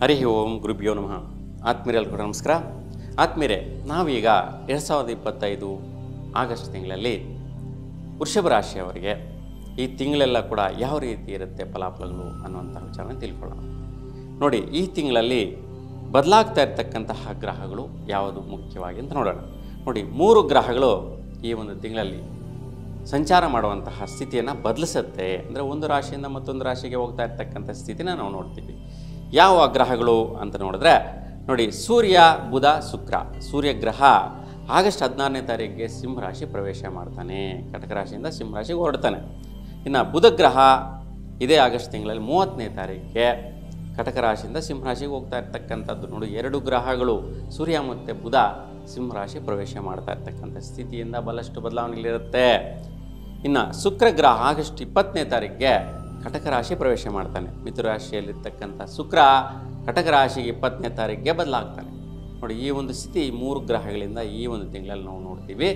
ಹರಿ ಓಂ ಗುರುಭ್ಯೋ ನಮಃ. ಆತ್ಮೀಯರೆಲ್ಲರಿಗೂ ನಮಸ್ಕಾರ. ಆತ್ಮೀಯರೇ, ನಾವೀಗ 2025 ಆಗಸ್ಟ್ ತಿಂಗಳಲ್ಲಿ ವೃಷಭ ರಾಶಿಯವರಿಗೆ ಈ ತಿಂಗಳೆಲ್ಲ ಕೂಡ ಯಾವ ರೀತಿ ಇರುತ್ತೆ ಫಲಾಫಲಗಳು ಅನ್ನುವಂಥ ವಿಚಾರನ ತಿಳ್ಕೊಳ್ಳೋಣ. ನೋಡಿ, ಈ ತಿಂಗಳಲ್ಲಿ ಬದಲಾಗ್ತಾ ಇರ್ತಕ್ಕಂತಹ ಗ್ರಹಗಳು ಯಾವುದು ಮುಖ್ಯವಾಗಿ ಅಂತ ನೋಡೋಣ. ನೋಡಿ, 3 ಗ್ರಹಗಳು ಈ ಒಂದು ತಿಂಗಳಲ್ಲಿ ಸಂಚಾರ ಮಾಡುವಂತಹ ಸ್ಥಿತಿಯನ್ನು ಬದಲಿಸುತ್ತೆ. ಅಂದರೆ ಒಂದು ರಾಶಿಯಿಂದ ಮತ್ತೊಂದು ರಾಶಿಗೆ ಹೋಗ್ತಾ ಇರ್ತಕ್ಕಂಥ ಸ್ಥಿತಿನ ನಾವು ನೋಡ್ತೀವಿ. ಯಾವ ಗ್ರಹಗಳು ಅಂತ ನೋಡಿದ್ರೆ, ನೋಡಿ, ಸೂರ್ಯ, ಬುಧ, ಶುಕ್ರ. ಸೂರ್ಯ ಗ್ರಹ ಆಗಸ್ಟ್ 16ನೇ ತಾರೀಕಿಗೆ ಸಿಂಹರಾಶಿ ಪ್ರವೇಶ ಮಾಡ್ತಾನೆ, ಕಟಕ ರಾಶಿಯಿಂದ ಸಿಂಹರಾಶಿಗೆ ಹೊರಡ್ತಾನೆ. ಇನ್ನು ಬುಧ ಗ್ರಹ ಇದೇ ಆಗಸ್ಟ್ ತಿಂಗಳಲ್ಲಿ 30ನೇ ತಾರೀಕಿಗೆ ಕಟಕ ರಾಶಿಯಿಂದ ಸಿಂಹರಾಶಿಗೆ ಹೋಗ್ತಾ ಇರ್ತಕ್ಕಂಥದ್ದು. ನೋಡಿ, 2 ಗ್ರಹಗಳು ಸೂರ್ಯ ಮತ್ತು ಬುಧ ಸಿಂಹರಾಶಿ ಪ್ರವೇಶ ಮಾಡ್ತಾ ಇರ್ತಕ್ಕಂಥ ಸ್ಥಿತಿಯಿಂದ ಬಹಳಷ್ಟು ಬದಲಾವಣೆಗಳಿರುತ್ತೆ. ಇನ್ನು ಶುಕ್ರ ಗ್ರಹ ಆಗಸ್ಟ್ 20ನೇ ತಾರೀಕಿಗೆ ಕಟಕ ರಾಶಿ ಪ್ರವೇಶ ಮಾಡ್ತಾನೆ. ಮಿಥುನ ರಾಶಿಯಲ್ಲಿರ್ತಕ್ಕಂಥ ಶುಕ್ರ ಕಟಕ ರಾಶಿಗೆ 20ನೇ ತಾರೀಕಿಗೆ ಬದಲಾಗ್ತಾನೆ. ನೋಡಿ, ಈ ಒಂದು ಸ್ಥಿತಿ 3 ಗ್ರಹಗಳಿಂದ ಈ ಒಂದು ತಿಂಗಳಲ್ಲಿ ನಾವು ನೋಡ್ತೀವಿ.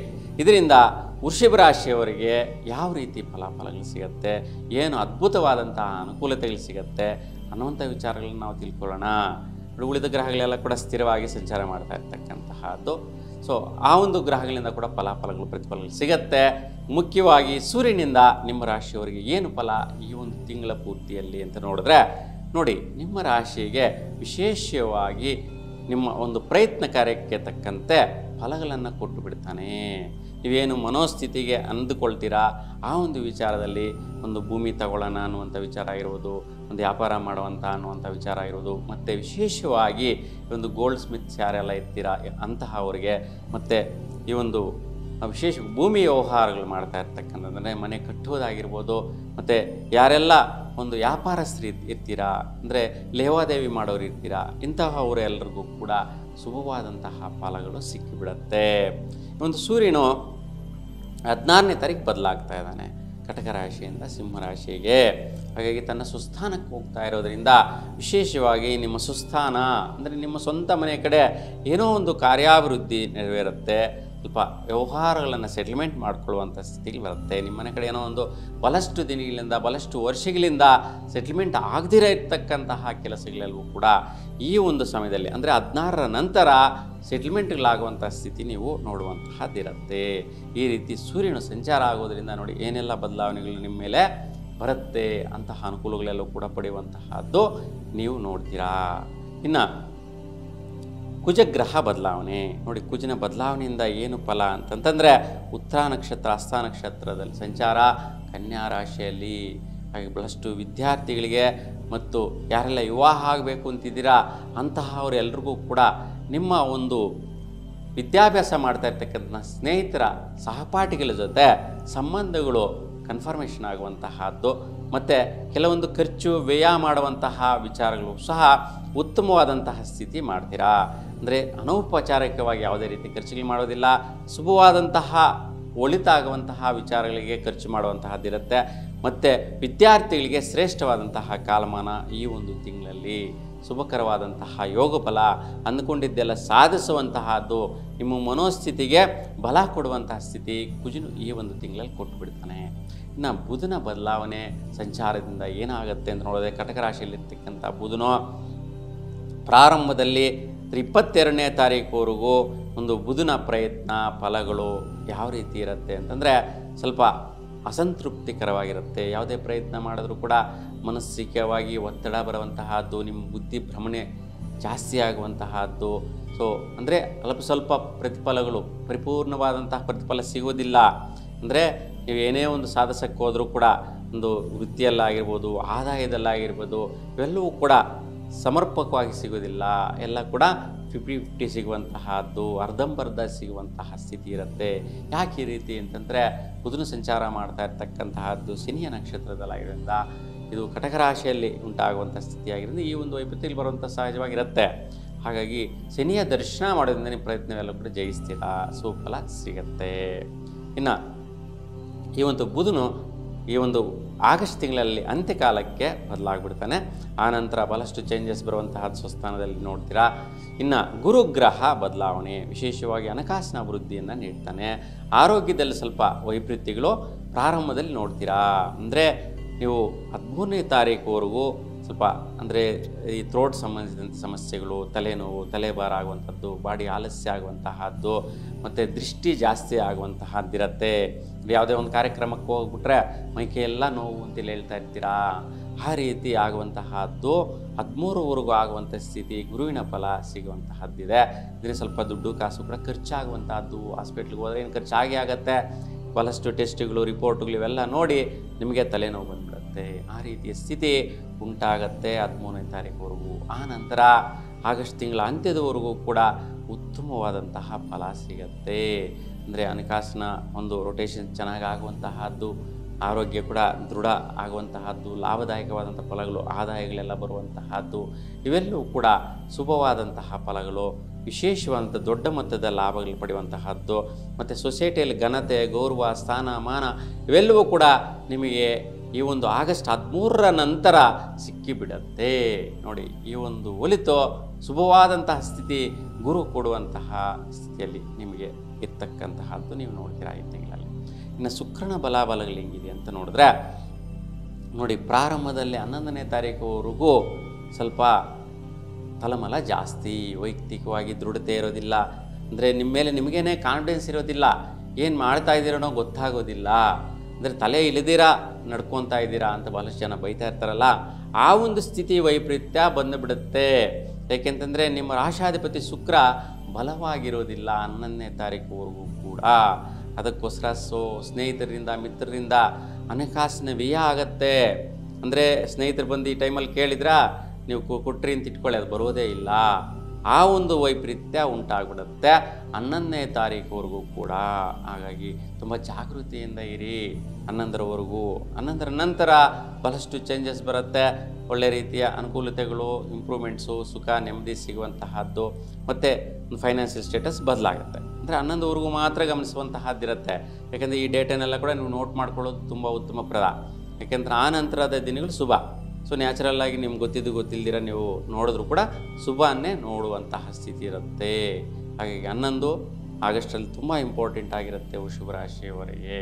ಇದರಿಂದ ವೃಷಭ ರಾಶಿಯವರಿಗೆ ಯಾವ ರೀತಿ ಫಲಾಫಲಗಳು ಸಿಗುತ್ತೆ, ಏನು ಅದ್ಭುತವಾದಂತಹ ಅನುಕೂಲತೆಗಳು ಸಿಗುತ್ತೆ ಅನ್ನುವಂಥ ವಿಚಾರಗಳನ್ನ ನಾವು ತಿಳ್ಕೊಳ್ಳೋಣ. ಉಳಿದ ಗ್ರಹಗಳೆಲ್ಲ ಕೂಡ ಸ್ಥಿರವಾಗಿ ಸಂಚಾರ ಮಾಡ್ತಾ ಇರ್ತಕ್ಕಂತಹದ್ದು. ಸೊ ಆ ಒಂದು ಗ್ರಹಗಳಿಂದ ಕೂಡ ಫಲಾಫಲಗಳು, ಪ್ರತಿಫಲಗಳು ಸಿಗತ್ತೆ. ಮುಖ್ಯವಾಗಿ ಸೂರ್ಯನಿಂದ ನಿಮ್ಮ ರಾಶಿಯವರಿಗೆ ಏನು ಫಲ ಈ ಒಂದು ತಿಂಗಳ ಪೂರ್ತಿಯಲ್ಲಿ ಅಂತ ನೋಡಿದ್ರೆ, ನೋಡಿ, ನಿಮ್ಮ ರಾಶಿಗೆ ವಿಶೇಷವಾಗಿ ನಿಮ್ಮ ಒಂದು ಪ್ರಯತ್ನ ಕಾರ್ಯಕ್ಕೆ ತಕ್ಕಂತೆ ಫಲಗಳನ್ನು ಕೊಟ್ಟು ಬಿಡ್ತಾನೆ. ನೀವೇನು ಮನೋಸ್ಥಿತಿಗೆ ಅಂದುಕೊಳ್ತೀರಾ ಆ ಒಂದು ವಿಚಾರದಲ್ಲಿ, ಒಂದು ಭೂಮಿ ತಗೊಳ್ಳೋಣ ಅನ್ನುವಂಥ ವಿಚಾರ ಆಗಿರ್ಬೋದು, ಒಂದು ವ್ಯಾಪಾರ ಮಾಡುವಂಥ ಅನ್ನುವಂಥ ವಿಚಾರ ಆಗಿರ್ಬೋದು, ಮತ್ತು ವಿಶೇಷವಾಗಿ ಒಂದು ಗೋಲ್ಡ್ ಸ್ಮಿತ್ಸ್ ಯಾರೆಲ್ಲ ಇರ್ತೀರಾ ಅಂತಹವರಿಗೆ, ಮತ್ತು ಈ ಒಂದು ವಿಶೇಷ ಭೂಮಿ ವ್ಯವಹಾರಗಳು ಮಾಡ್ತಾ ಇರ್ತಕ್ಕಂಥದ್ದಂದರೆ ಮನೆ ಕಟ್ಟುವುದಾಗಿರ್ಬೋದು, ಮತ್ತು ಯಾರೆಲ್ಲ ಒಂದು ವ್ಯಾಪಾರಸ್ಥರು ಇರ್ತೀರಾ, ಅಂದರೆ ಲೇವಾದೇವಿ ಮಾಡೋರು ಇರ್ತೀರಾ, ಇಂತಹವರೆಲ್ಲರಿಗೂ ಕೂಡ ಶುಭವಾದಂತಹ ಫಲಗಳು ಸಿಕ್ಕಿಬಿಡುತ್ತೆ. ಒಂದು ಸೂರ್ಯನು 16ನೇ ತಾರೀಕು ಬದಲಾಗ್ತಾ ಇದ್ದಾನೆ ಕಟಕ ರಾಶಿಯಿಂದ ಸಿಂಹರಾಶಿಗೆ. ಹಾಗಾಗಿ ತನ್ನ ಸುಸ್ಥಾನಕ್ಕೆ ಹೋಗ್ತಾ ಇರೋದರಿಂದ ವಿಶೇಷವಾಗಿ ನಿಮ್ಮ ಸುಸ್ಥಾನ ಅಂದರೆ ನಿಮ್ಮ ಸ್ವಂತ ಮನೆ ಕಡೆ ಏನೋ ಒಂದು ಕಾರ್ಯಾಭಿವೃದ್ಧಿ ನೆರವೇರುತ್ತೆ. ಸ್ವಲ್ಪ ವ್ಯವಹಾರಗಳನ್ನು ಸೆಟಲ್ಮೆಂಟ್ ಮಾಡ್ಕೊಳ್ಳುವಂಥ ಸ್ಥಿತಿಗೆ ಬರುತ್ತೆ. ನಿಮ್ಮ ಮನೆ ಕಡೆ ಏನೋ ಒಂದು ಬಹಳಷ್ಟು ದಿನಗಳಿಂದ, ಬಹಳಷ್ಟು ವರ್ಷಗಳಿಂದ ಸೆಟಲ್ಮೆಂಟ್ ಆಗದಿರೋ ಇರ್ತಕ್ಕಂತಹ ಕೆಲಸಗಳೆಲ್ಲವೂ ಕೂಡ ಈ ಒಂದು ಸಮಯದಲ್ಲಿ ಅಂದರೆ 16ರ ನಂತರ ಸೆಟಲ್ಮೆಂಟ್ಗಳಾಗುವಂಥ ಸ್ಥಿತಿ ನೀವು ನೋಡುವಂತಹದ್ದಿರುತ್ತೆ. ಈ ರೀತಿ ಸೂರ್ಯನ ಸಂಚಾರ ಆಗೋದರಿಂದ ನೋಡಿ ಏನೆಲ್ಲ ಬದಲಾವಣೆಗಳು ನಿಮ್ಮ ಮೇಲೆ ಬರುತ್ತೆ, ಅಂತಹ ಅನುಕೂಲಗಳೆಲ್ಲವೂ ಕೂಡ ಪಡೆಯುವಂತಹದ್ದು ನೀವು ನೋಡ್ತೀರಾ. ಇನ್ನು ಕುಜಗ್ರಹ ಬದಲಾವಣೆ. ನೋಡಿ, ಕುಜನ ಬದಲಾವಣೆಯಿಂದ ಏನು ಫಲ ಅಂತಂತಂದರೆ, ಉತ್ತರ ನಕ್ಷತ್ರ, ಹಸ್ತ ನಕ್ಷತ್ರದಲ್ಲಿ ಸಂಚಾರ ಕನ್ಯಾ ರಾಶಿಯಲ್ಲಿ. ಹಾಗೆ ಬಹಳಷ್ಟು ವಿದ್ಯಾರ್ಥಿಗಳಿಗೆ ಮತ್ತು ಯಾರೆಲ್ಲ ವಿವಾಹ ಆಗಬೇಕು ಅಂತಿದ್ದೀರಾ ಅಂತಹವರೆಲ್ಲರಿಗೂ ಕೂಡ ನಿಮ್ಮ ಒಂದು ವಿದ್ಯಾಭ್ಯಾಸ ಮಾಡ್ತಾ ಇರ್ತಕ್ಕಂಥ ಸ್ನೇಹಿತರ, ಸಹಪಾಠಿಗಳ ಜೊತೆ ಸಂಬಂಧಗಳು ಕನ್ಫರ್ಮೇಷನ್ ಆಗುವಂತಹದ್ದು, ಮತ್ತು ಕೆಲವೊಂದು ಖರ್ಚು ವ್ಯಯ ಮಾಡುವಂತಹ ವಿಚಾರಗಳು ಸಹ ಉತ್ತಮವಾದಂತಹ ಸ್ಥಿತಿ ಮಾಡ್ತೀರಾ. ಅಂದರೆ ಅನೌಪಚಾರಿಕವಾಗಿ ಯಾವುದೇ ರೀತಿ ಖರ್ಚುಗಳು ಮಾಡೋದಿಲ್ಲ, ಶುಭವಾದಂತಹ ಒಳಿತಾಗುವಂತಹ ವಿಚಾರಗಳಿಗೆ ಖರ್ಚು ಮಾಡುವಂತಹದ್ದಿರುತ್ತೆ. ಮತ್ತು ವಿದ್ಯಾರ್ಥಿಗಳಿಗೆ ಶ್ರೇಷ್ಠವಾದಂತಹ ಕಾಲಮಾನ ಈ ಒಂದು ತಿಂಗಳಲ್ಲಿ. ಶುಭಕರವಾದಂತಹ ಯೋಗ ಫಲ, ಅಂದುಕೊಂಡಿದ್ದೆಲ್ಲ ಸಾಧಿಸುವಂತಹದ್ದು, ನಿಮ್ಮ ಮನೋಸ್ಥಿತಿಗೆ ಬಲ ಕೊಡುವಂತಹ ಸ್ಥಿತಿ ಕುಜನು ಈ ಒಂದು ತಿಂಗಳಲ್ಲಿ ಕೊಟ್ಟು ಬಿಡ್ತಾನೆ. ಇನ್ನು ಬುಧನ ಬದಲಾವಣೆ ಸಂಚಾರದಿಂದ ಏನಾಗುತ್ತೆ ಅಂತ ನೋಡಿದ್ರೆ, ಕಟಕ ರಾಶಿಯಲ್ಲಿರ್ತಕ್ಕಂಥ ಬುಧನು ಪ್ರಾರಂಭದಲ್ಲಿ 22ನೇ ತಾರೀಕುವರೆಗೂ ಒಂದು ಬುಧನ ಪ್ರಯತ್ನ ಫಲಗಳು ಯಾವ ರೀತಿ ಇರುತ್ತೆ ಅಂತಂದರೆ, ಸ್ವಲ್ಪ ಅಸಂತೃಪ್ತಿಕರವಾಗಿರುತ್ತೆ. ಯಾವುದೇ ಪ್ರಯತ್ನ ಮಾಡಿದ್ರೂ ಕೂಡ ಮಾನಸಿಕವಾಗಿ ಒತ್ತಡ ಬರುವಂತಹದ್ದು, ನಿಮ್ಮ ಬುದ್ಧಿ ಭ್ರಮಣೆ ಜಾಸ್ತಿ ಆಗುವಂತಹದ್ದು. ಸೊ ಅಂದರೆ ಅಲ್ಪ ಸ್ವಲ್ಪ ಪ್ರತಿಫಲಗಳು, ಪರಿಪೂರ್ಣವಾದಂತಹ ಪ್ರತಿಫಲ ಸಿಗೋದಿಲ್ಲ. ಅಂದರೆ ನೀವು ಏನೇ ಒಂದು ಸಾಧಿಸಕ್ಕೆ ಹೋದರೂ ಕೂಡ ಒಂದು ವೃತ್ತಿಯಲ್ಲಾಗಿರ್ಬೋದು, ಆದಾಯದಲ್ಲಾಗಿರ್ಬೋದು, ಇವೆಲ್ಲವೂ ಕೂಡ ಸಮರ್ಪಕವಾಗಿ ಸಿಗೋದಿಲ್ಲ. ಎಲ್ಲ ಕೂಡ 50-50 ಸಿಗುವಂತಹದ್ದು, ಅರ್ಧಂಬರ್ಧ ಸಿಗುವಂತಹ ಸ್ಥಿತಿ ಇರುತ್ತೆ. ಯಾಕೆ ಈ ರೀತಿ ಅಂತಂದರೆ, ಬುಧನ ಸಂಚಾರ ಮಾಡ್ತಾ ಇರ್ತಕ್ಕಂತಹದ್ದು ಶನಿಯ ನಕ್ಷತ್ರದಲ್ಲಾಗಿರೋದ್ರಿಂದ ಇದು ಕಟಕ ರಾಶಿಯಲ್ಲಿ ಉಂಟಾಗುವಂಥ ಸ್ಥಿತಿಯಾಗಿರೋದ್ರಿಂದ ಈ ಒಂದು ವೈಪತ್ಯದಲ್ಲಿ ಬರುವಂಥ ಸಹಜವಾಗಿರುತ್ತೆ. ಹಾಗಾಗಿ ಶನಿಯ ದರ್ಶನ ಮಾಡೋದ್ರಿಂದ ನಿಮ್ಮ ಪ್ರಯತ್ನವೆಲ್ಲ ಕೂಡ ಜಯಿಸ್ತೀರಾ, ಸುಫಲ ಸಿಗತ್ತೆ. ಇನ್ನು ಈ ಒಂದು ಬುಧನು ಈ ಒಂದು ಆಗಸ್ಟ್ ತಿಂಗಳಲ್ಲಿ ಅಂತ್ಯಕಾಲಕ್ಕೆ ಬದಲಾಗ್ಬಿಡ್ತಾನೆ. ಆನಂತರ ಬಹಳಷ್ಟು ಚೇಂಜಸ್ ಬರುವಂತಹದ್ದು ಸ್ವಸ್ಥಾನದಲ್ಲಿ ನೋಡ್ತೀರಾ. ಇನ್ನು ಗುರುಗ್ರಹ ಬದಲಾವಣೆ, ವಿಶೇಷವಾಗಿ ಹಣಕಾಸಿನ ಅಭಿವೃದ್ಧಿಯನ್ನು ನೀಡ್ತಾನೆ. ಆರೋಗ್ಯದಲ್ಲಿ ಸ್ವಲ್ಪ ವೈಪರೀತ್ಯಗಳು ಪ್ರಾರಂಭದಲ್ಲಿ ನೋಡ್ತೀರಾ. ಅಂದರೆ ನೀವು 13ನೇ ತಾರೀಕುವರೆಗೂ ಸ್ವಲ್ಪ ಅಂದರೆ ಈ ಥ್ರೋಟ್ ಸಂಬಂಧಿಸಿದಂಥ ಸಮಸ್ಯೆಗಳು, ತಲೆನೋವು, ತಲೆಭಾರ ಆಗುವಂಥದ್ದು, ಬಾಡಿ ಆಲಸ್ಯ ಆಗುವಂತಹದ್ದು, ಮತ್ತು ದೃಷ್ಟಿ ಜಾಸ್ತಿ ಆಗುವಂತಹದ್ದಿರತ್ತೆ. ಯಾವುದೇ ಒಂದು ಕಾರ್ಯಕ್ರಮಕ್ಕೆ ಹೋಗ್ಬಿಟ್ರೆ ಮೈಕೈಯೆಲ್ಲ ನೋವು ಅಂತೇಳಿ ಹೇಳ್ತಾ ಇರ್ತೀರಾ. ಆ ರೀತಿ ಆಗುವಂತಹದ್ದು 13ವರೆಗೂ ಆಗುವಂಥ ಸ್ಥಿತಿ, ಗುರುವಿನ ಫಲ ಸಿಗುವಂತಹದ್ದಿದೆ. ಇದರಲ್ಲಿ ಸ್ವಲ್ಪ ದುಡ್ಡು ಕಾಸು ಕೂಡ ಖರ್ಚಾಗುವಂತಹದ್ದು. ಹಾಸ್ಪಿಟ್ಲಿಗೆ ಹೋದರೆ ಏನು ಖರ್ಚಾಗೇ ಆಗುತ್ತೆ. ಭಾಳಷ್ಟು ಟೆಸ್ಟ್ಗಳು, ರಿಪೋರ್ಟ್ಗಳು ಇವೆಲ್ಲ ನೋಡಿ ನಿಮಗೆ ತಲೆನೋವು ಬಂದ್ಬಿಡುತ್ತೆ. ಆ ರೀತಿಯ ಸ್ಥಿತಿ ಉಂಟಾಗತ್ತೆ 13ನೇ ತಾರೀಕುವರೆಗೂ. ಆ ನಂತರ ಆಗಸ್ಟ್ ತಿಂಗಳ ಅಂತ್ಯದವರೆಗೂ ಕೂಡ ಉತ್ತಮವಾದಂತಹ ಫಲ ಸಿಗತ್ತೆ. ಅಂದರೆ ಹಣಕಾಸಿನ ಒಂದು ರೊಟೇಷನ್ ಚೆನ್ನಾಗಿ ಆಗುವಂತಹದ್ದು, ಆರೋಗ್ಯ ಕೂಡ ದೃಢ ಆಗುವಂತಹದ್ದು, ಲಾಭದಾಯಕವಾದಂಥ ಫಲಗಳು, ಆದಾಯಗಳೆಲ್ಲ ಬರುವಂತಹದ್ದು, ಇವೆಲ್ಲವೂ ಕೂಡ ಶುಭವಾದಂತಹ ಫಲಗಳು. ವಿಶೇಷವಾದಂಥ ದೊಡ್ಡ ಮೊತ್ತದ ಲಾಭಗಳು ಪಡೆಯುವಂತಹದ್ದು, ಮತ್ತು ಸೊಸೈಟಿಯಲ್ಲಿ ಘನತೆ, ಗೌರವ, ಸ್ಥಾನ, ಮಾನ ಇವೆಲ್ಲವೂ ಕೂಡ ನಿಮಗೆ ಈ ಒಂದು ಆಗಸ್ಟ್ 13ರ ನಂತರ ಸಿಕ್ಕಿಬಿಡತ್ತೆ. ನೋಡಿ, ಈ ಒಂದು ಒಲಿತು ಶುಭವಾದಂತಹ ಸ್ಥಿತಿ ಗುರು ಕೊಡುವಂತಹ ಸ್ಥಿತಿಯಲ್ಲಿ ನಿಮಗೆ ಇರ್ತಕ್ಕಂತಹದ್ದು ನೀವು ನೋಡ್ತೀರಾ ಈ ತಿಂಗಳಲ್ಲಿ. ಇನ್ನು ಶುಕ್ರನ ಬಲಾಬಲಗಳು ಹೆಂಗಿದೆ ಅಂತ ನೋಡಿದ್ರೆ, ನೋಡಿ, ಪ್ರಾರಂಭದಲ್ಲಿ 11ನೇ ತಾರೀಕುವರೆಗೂ ಸ್ವಲ್ಪ ತಳಮಳ ಜಾಸ್ತಿ, ವೈಯಕ್ತಿಕವಾಗಿ ದೃಢತೆ ಇರೋದಿಲ್ಲ. ಅಂದರೆ ನಿಮ್ಮ ಮೇಲೆ ನಿಮಗೇನೆ ಕಾನ್ಫಿಡೆನ್ಸ್ ಇರೋದಿಲ್ಲ, ಏನು ಮಾಡ್ತಾ ಇದ್ದೀರೋ ಗೊತ್ತಾಗೋದಿಲ್ಲ. ಅಂದರೆ ತಲೆ ಇಳಿದಿರಾ ನಡ್ಕೊತಾ ಇದ್ದೀರಾ ಅಂತ ಭಾಳಷ್ಟು ಜನ ಬೈತಾ ಇರ್ತಾರಲ್ಲ, ಆ ಒಂದು ಸ್ಥಿತಿ ವೈಪರೀತ್ಯ ಬಂದುಬಿಡುತ್ತೆ. ಏಕೆಂತಂದರೆ ನಿಮ್ಮ ರಾಶಾಧಿಪತಿ ಶುಕ್ರ ಬಲವಾಗಿರೋದಿಲ್ಲ 11ನೇ ತಾರೀಕುವರೆಗೂ ಕೂಡ. ಅದಕ್ಕೋಸ್ಕರ ಸ್ನೇಹಿತರಿಂದ, ಮಿತ್ರರಿಂದ ಹಣಕಾಸಿನ ವ್ಯಯ ಆಗತ್ತೆ. ಅಂದರೆ ಸ್ನೇಹಿತರು ಬಂದು ಈ ಟೈಮಲ್ಲಿ ಕೇಳಿದ್ರಾ, ನೀವು ಕೊಟ್ರಿ ಅಂತ ಇಟ್ಕೊಳ್ಳಿ, ಅದು ಬರೋದೇ ಇಲ್ಲ. ಆ ಒಂದು ವೈಪರೀತ್ಯ ಉಂಟಾಗ್ಬಿಡುತ್ತೆ 11ನೇ ತಾರೀಕುವರೆಗೂ ಕೂಡ. ಹಾಗಾಗಿ ತುಂಬ ಜಾಗೃತಿಯಿಂದ ಇರಿ 11ರವರೆಗೂ. 11ರ ನಂತರ ಬಹಳಷ್ಟು ಚೇಂಜಸ್ ಬರುತ್ತೆ. ಒಳ್ಳೆ ರೀತಿಯ ಅನುಕೂಲತೆಗಳು, ಇಂಪ್ರೂವ್ಮೆಂಟ್ಸು, ಸುಖ ನೆಮ್ಮದಿ ಸಿಗುವಂತಹದ್ದು, ಮತ್ತು ಫೈನಾನ್ಷಿಯಲ್ ಸ್ಟೇಟಸ್ ಬದಲಾಗುತ್ತೆ. ಅಂದರೆ 11ವರೆಗೂ ಮಾತ್ರ ಗಮನಿಸುವಂತಹದ್ದಿರುತ್ತೆ. ಯಾಕೆಂದರೆ ಈ ಡೇಟನ್ನೆಲ್ಲ ಕೂಡ ನೀವು ನೋಟ್ ಮಾಡ್ಕೊಳ್ಳೋದು ತುಂಬ ಉತ್ತಮಪ್ರದ. ಯಾಕೆಂದರೆ ಆ ನಂತರದ ದಿನಗಳು ಶುಭ. ಸೊ ನ್ಯಾಚುರಲ್ಲಾಗಿ ನಿಮ್ಗೆ ಗೊತ್ತಿದ್ದು ಗೊತ್ತಿಲ್ದಿರ ನೀವು ನೋಡಿದ್ರು ಕೂಡ ಶುಭವನ್ನೇ ನೋಡುವಂತಹ ಸ್ಥಿತಿ ಇರುತ್ತೆ. ಹಾಗಾಗಿ 11 ಆಗಸ್ಟಲ್ಲಿ ತುಂಬ ಇಂಪಾರ್ಟೆಂಟ್ ಆಗಿರುತ್ತೆ ವೃಷಭ ರಾಶಿಯವರಿಗೆ.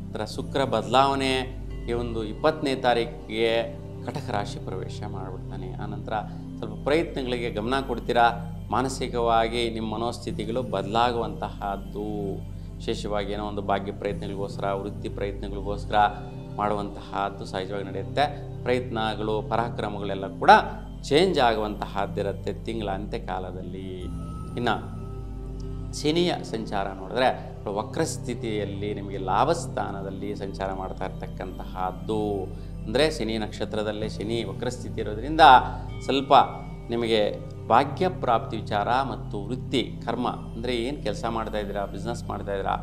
ಅದರ ಶುಕ್ರ ಬದಲಾವಣೆ ಈ ಒಂದು 20ನೇ ತಾರೀಕಿಗೆ ಕಟಕ ರಾಶಿ ಪ್ರವೇಶ ಮಾಡಿಬಿಡ್ತಾನೆ. ಆನಂತರ ಸ್ವಲ್ಪ ಪ್ರಯತ್ನಗಳಿಗೆ ಗಮನ ಕೊಡ್ತೀರಾ. ಮಾನಸಿಕವಾಗಿ ನಿಮ್ಮ ಮನೋಸ್ಥಿತಿಗಳು ಬದಲಾಗುವಂತಹದ್ದು. ವಿಶೇಷವಾಗಿ ಏನೋ ಒಂದು ಭಾಗ್ಯ ಪ್ರಯತ್ನಗಳಿಗೋಸ್ಕರ, ವೃತ್ತಿ ಪ್ರಯತ್ನಗಳಿಗೋಸ್ಕರ ಮಾಡುವಂತಹದ್ದು ಸಹಜವಾಗಿ ನಡೆಯುತ್ತೆ. ಪ್ರಯತ್ನಗಳು, ಪರಾಕ್ರಮಗಳೆಲ್ಲ ಕೂಡ ಚೇಂಜ್ ಆಗುವಂತಹದ್ದಿರುತ್ತೆ ತಿಂಗಳ ಅಂತ್ಯಕಾಲದಲ್ಲಿ. ಇನ್ನು ಶನಿಯ ಸಂಚಾರ ನೋಡಿದ್ರೆ ವಕ್ರಸ್ಥಿತಿಯಲ್ಲಿ ನಿಮಗೆ ಲಾಭಸ್ಥಾನದಲ್ಲಿ ಸಂಚಾರ ಮಾಡ್ತಾ ಇರ್ತಕ್ಕಂತಹದ್ದು. ಅಂದರೆ ಶನಿ ನಕ್ಷತ್ರದಲ್ಲೇ ಶನಿ ವಕ್ರಸ್ಥಿತಿ ಇರೋದ್ರಿಂದ ಸ್ವಲ್ಪ ನಿಮಗೆ ಭಾಗ್ಯ ಪ್ರಾಪ್ತಿ ವಿಚಾರ ಮತ್ತು ವೃತ್ತಿ ಕರ್ಮ, ಅಂದರೆ ಏನು ಕೆಲಸ ಮಾಡ್ತಾಯಿದ್ದೀರಾ, ಬಿಸ್ನೆಸ್ ಮಾಡ್ತಾಯಿದ್ದೀರಾ,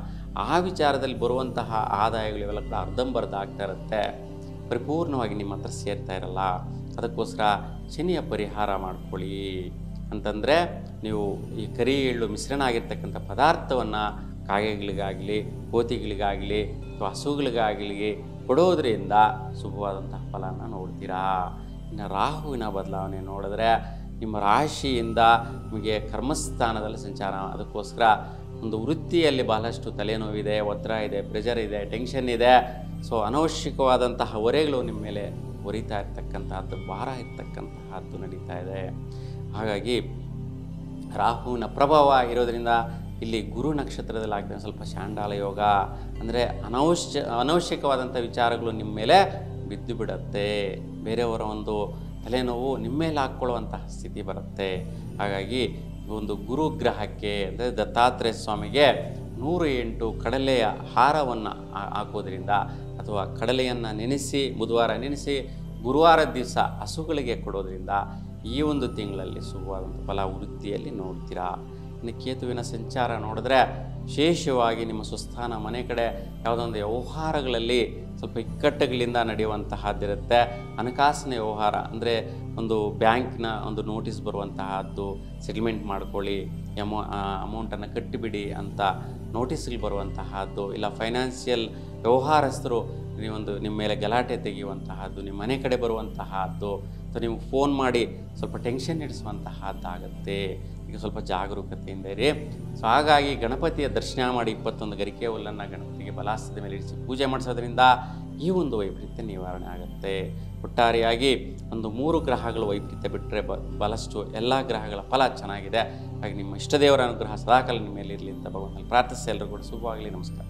ಆ ವಿಚಾರದಲ್ಲಿ ಬರುವಂತಹ ಆದಾಯಗಳು ಇವೆಲ್ಲ ಕೂಡ ಅರ್ಧಂಬರ್ಧ ಆಗ್ತಾ ಇರುತ್ತೆ. ಪರಿಪೂರ್ಣವಾಗಿ ನಿಮ್ಮ ಹತ್ರ ಸೇರ್ತಾ ಇರಲ್ಲ. ಅದಕ್ಕೋಸ್ಕರ ಶನಿಯ ಪರಿಹಾರ ಮಾಡ್ಕೊಳ್ಳಿ. ಅಂತಂದರೆ ನೀವು ಈ ಕರಿ ಎಳ್ಳು ಮಿಶ್ರಣ ಆಗಿರ್ತಕ್ಕಂಥ ಪದಾರ್ಥವನ್ನು ಕಾಗೆಗಳಿಗಾಗಲಿ, ಕೋತಿಗಳಿಗಾಗಲಿ ಅಥವಾ ಹಸುಗಳಿಗಾಗಲಿ ಕೊಡೋದ್ರಿಂದ ಶುಭವಾದಂತಹ ಫಲನ ನೋಡ್ತೀರಾ. ಇನ್ನು ರಾಹುವಿನ ಬದಲಾವಣೆ ನೋಡಿದ್ರೆ ನಿಮ್ಮ ರಾಶಿಯಿಂದ ನಿಮಗೆ ಕರ್ಮಸ್ಥಾನದಲ್ಲಿ ಸಂಚಾರ. ಅದಕ್ಕೋಸ್ಕರ ಒಂದು ವೃತ್ತಿಯಲ್ಲಿ ಬಹಳಷ್ಟು ತಲೆನೋವಿದೆ, ಒತ್ತಡ ಇದೆ, ಪ್ರೆಷರ್ ಇದೆ, ಟೆನ್ಷನ್ ಇದೆ. ಸೊ ಅನವಶ್ಯಕವಾದಂತಹ ಹೊರೆಗಳು ನಿಮ್ಮ ಮೇಲೆ ಹೊರಿತಾ ಇರ್ತಕ್ಕಂಥದ್ದು, ಭಾರ ಇರ್ತಕ್ಕಂತಹದ್ದು ನಡೀತಾ ಇದೆ. ಹಾಗಾಗಿ ರಾಹುವಿನ ಪ್ರಭಾವ ಇರೋದರಿಂದ ಇಲ್ಲಿ ಗುರು ನಕ್ಷತ್ರದಲ್ಲಿ ಆಗ್ತದೆ ಸ್ವಲ್ಪ ಶಾಂಡಾಲ ಯೋಗ. ಅಂದರೆ ಅನವಶ್ಯಕವಾದಂಥ ವಿಚಾರಗಳು ನಿಮ್ಮ ಮೇಲೆ ಬಿದ್ದು ಬಿಡುತ್ತೆ. ಬೇರೆಯವರ ಒಂದು ತಲೆನೋವು ನಿಮ್ಮ ಮೇಲೆ ಹಾಕ್ಕೊಳ್ಳುವಂತಹ ಸ್ಥಿತಿ ಬರುತ್ತೆ. ಹಾಗಾಗಿ ಒಂದು ಗುರುಗ್ರಹಕ್ಕೆ ಅಂದರೆ ದತ್ತಾತ್ರೇಯ ಸ್ವಾಮಿಗೆ 108 ಕಡಲೆಯ ಹಾರವನ್ನು ಹಾಕೋದ್ರಿಂದ ಅಥವಾ ಕಡಲೆಯನ್ನು ನೆನೆಸಿ ಬುಧವಾರ ನೆನೆಸಿ ಗುರುವಾರದ ದಿವಸ ಹಸುಗಳಿಗೆ ಕೊಡೋದ್ರಿಂದ ಈ ಒಂದು ತಿಂಗಳಲ್ಲಿ ಶುಭವಾದಂಥ ಫಲ ವೃತ್ತಿಯಲ್ಲಿ ನೋಡ್ತೀರಾ. ಇನ್ನು ಕೇತುವಿನ ಸಂಚಾರ ನೋಡಿದ್ರೆ ವಿಶೇಷವಾಗಿ ನಿಮ್ಮ ಸ್ವಸ್ಥಾನ ಮನೆ ಕಡೆ ಯಾವುದೊಂದು ವ್ಯವಹಾರಗಳಲ್ಲಿ ಸ್ವಲ್ಪ ಇಕ್ಕಟ್ಟುಗಳಿಂದ ನಡೆಯುವಂತಹದ್ದಿರುತ್ತೆ. ಹಣಕಾಸಿನ ವ್ಯವಹಾರ ಅಂದರೆ ಒಂದು ಬ್ಯಾಂಕ್ನ ಒಂದು ನೋಟಿಸ್ ಬರುವಂತಹದ್ದು, ಸೆಟಲ್ಮೆಂಟ್ ಮಾಡ್ಕೊಳ್ಳಿ, ಅಮೌಂಟನ್ನು ಕಟ್ಟಿಬಿಡಿ ಅಂತ ನೋಟಿಸ್ಗಳು ಬರುವಂತಹದ್ದು, ಇಲ್ಲ ಫೈನಾನ್ಷಿಯಲ್ ವ್ಯವಹಾರಸ್ಥರು ನಿಮ್ಮ ಮೇಲೆ ಗಲಾಟೆ ತೆಗೆಯುವಂತಹದ್ದು, ನಿಮ್ಮ ಮನೆ ಕಡೆ ಬರುವಂತಹದ್ದು, ಅಥವಾ ನಿಮಗೆ ಫೋನ್ ಮಾಡಿ ಸ್ವಲ್ಪ ಟೆನ್ಷನ್ ಹಿಡಿಸುವಂತಹದ್ದಾಗುತ್ತೆ. ಈಗ ಸ್ವಲ್ಪ ಜಾಗರೂಕತೆಯಿಂದ ಇರಿ. ಸೊ ಹಾಗಾಗಿ ಗಣಪತಿಯ ದರ್ಶನ ಮಾಡಿ 21 ಗರಿಕೆ ಹುಲ್ಲನ್ನು ಗಣಪತಿಗೆ ಬಲಾಸ್ತದ ಮೇಲೆ ಇರಿಸಿ ಪೂಜೆ ಮಾಡಿಸೋದ್ರಿಂದ ಈ ಒಂದು ವೈಪರೀತ್ಯ ನಿವಾರಣೆ ಆಗುತ್ತೆ. ಒಟ್ಟಾರೆಯಾಗಿ ಒಂದು 3 ಗ್ರಹಗಳು ವೈಪರೀತ್ಯ ಬಿಟ್ಟರೆ ಬಹಳಷ್ಟು ಎಲ್ಲ ಗ್ರಹಗಳ ಫಲ ಚೆನ್ನಾಗಿದೆ. ಹಾಗೆ ನಿಮ್ಮ ಇಷ್ಟದೇವರ ಅನುಗ್ರಹ ಸದಾಕಾಲ ನಿಮ್ಮ ಮೇಲೆ ಇರಲಿ ಅಂತ ಭಗವಂತನಲ್ಲಿ ಪ್ರಾರ್ಥಿಸಿ ಎಲ್ಲರೂ ಕೂಡ ಶುಭವಾಗಲಿ. ನಮಸ್ಕಾರ.